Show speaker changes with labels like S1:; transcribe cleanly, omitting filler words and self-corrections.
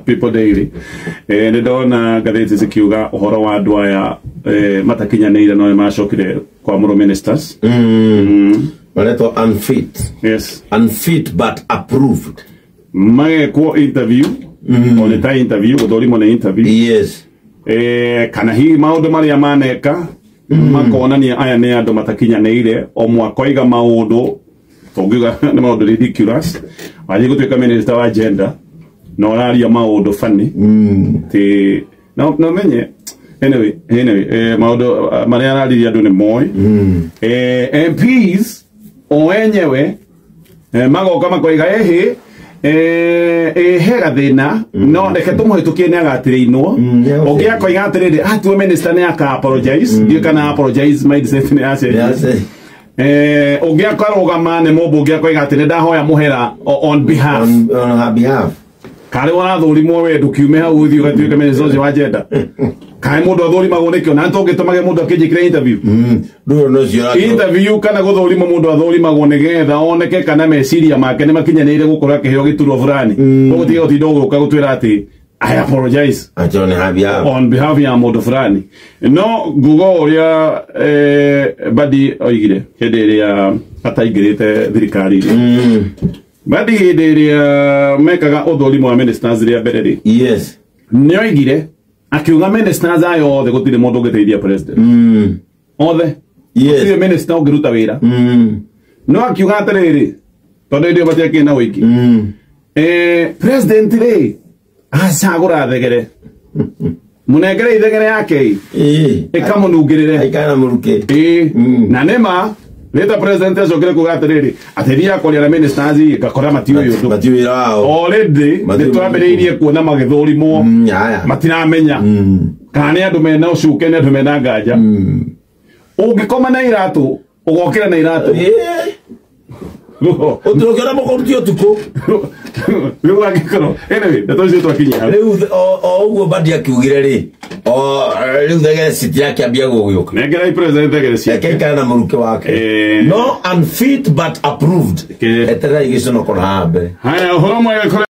S1: People Daily nä ndona ngathĩti cikiuga ũhoro wa andũ aya matakinyanĩire no macokire kwa mũro ministers
S2: maletwa unfit.
S1: Yes,
S2: Unfit but approved.
S1: magekwo interview on the interview gũthũrimwo nĩ interview.
S2: Yes.
S1: Kana hihi maũndũ marĩa maneka makonania aya nĩ andũ matakinyanĩire o mwaka oiga maũndũ tũngiuga nĩ maũndũ ridiculous wathiĩ gũtuĩka minister wa gender no raria maũndũ funny ti no menye anyway maũndũ marĩa arariria andũ nĩ moĩ MPs o enyewe magoka makoiga hega thina no reke tumuhitukie nĩ agatirĩinwo ũngĩ akoiga atĩrĩrĩ atuo minister nĩ aka apologize ndiũ kana apologize mindset nĩ yace ũngĩ akarũgama nĩ mũndũ ũngĩ akoiga atĩ nĩ ndahoya mũhera on behalf karĩ warathũrimwo we ndũkiume hau ũthiĩ ũgatuĩka minister ũcio wa gender kaĩ mũndũ athũrimagwo nĩkĩo na tũngĩtũmage mũndũ akĩnjĩkĩra interview kana gũthũrimwo mũndũ athũrimagwo nĩgetha oneke kana meciria make nĩ makinyanĩire gũkorwo akĩheo gĩturwa fulani ũgũtiga gũtinda ũgũka gũtwĩra atĩ I apologize on behalf ya mũndũ fulani no nguga ũrĩa Badi oigire hĩndĩ ĩrĩa ataingĩrĩte thirikari Badi hĩndĩ ĩrĩa mekaga ũthũrimo wa ministers rĩa mbere rĩ nĩ oigire akiuga ministers ayo othe gũtirĩ mũndũ ũngĩteithia president othe gũtirĩ minister ũngĩruta wĩra no akiuga atĩrĩrĩ tondũ hĩndĩ ĩyo matiakĩrĩ na ũingĩ president rĩ acagũra thegere mũnengere ithegere yake ĩkamũnungĩrĩre na nĩma Leta president acokire kuga atĩrĩrĩ ateithia akũria na ministers gakora matiũĩ ũndũ already nĩ twambĩrĩirie kuona magĩthũrimwo matiramenya kana nĩ andũ mena ũcuke nĩ andũ mena nganja ũngĩkoma na iratũ ũgokĩra na iratũ
S2: ũtũrũkĩra mũkũruti ũtukũ
S1: rĩu angĩkorwo anyway nĩtũcio twakinya
S2: rĩu o ũguo Badi akiugire rĩ rĩu thegere citirakĩambia gũgĩũka
S1: nengerai president thegere ciake
S2: ekaikara na mũruke wake no unfit but approved eterera igĩconokorwo haha mbere haya ũhoro mwega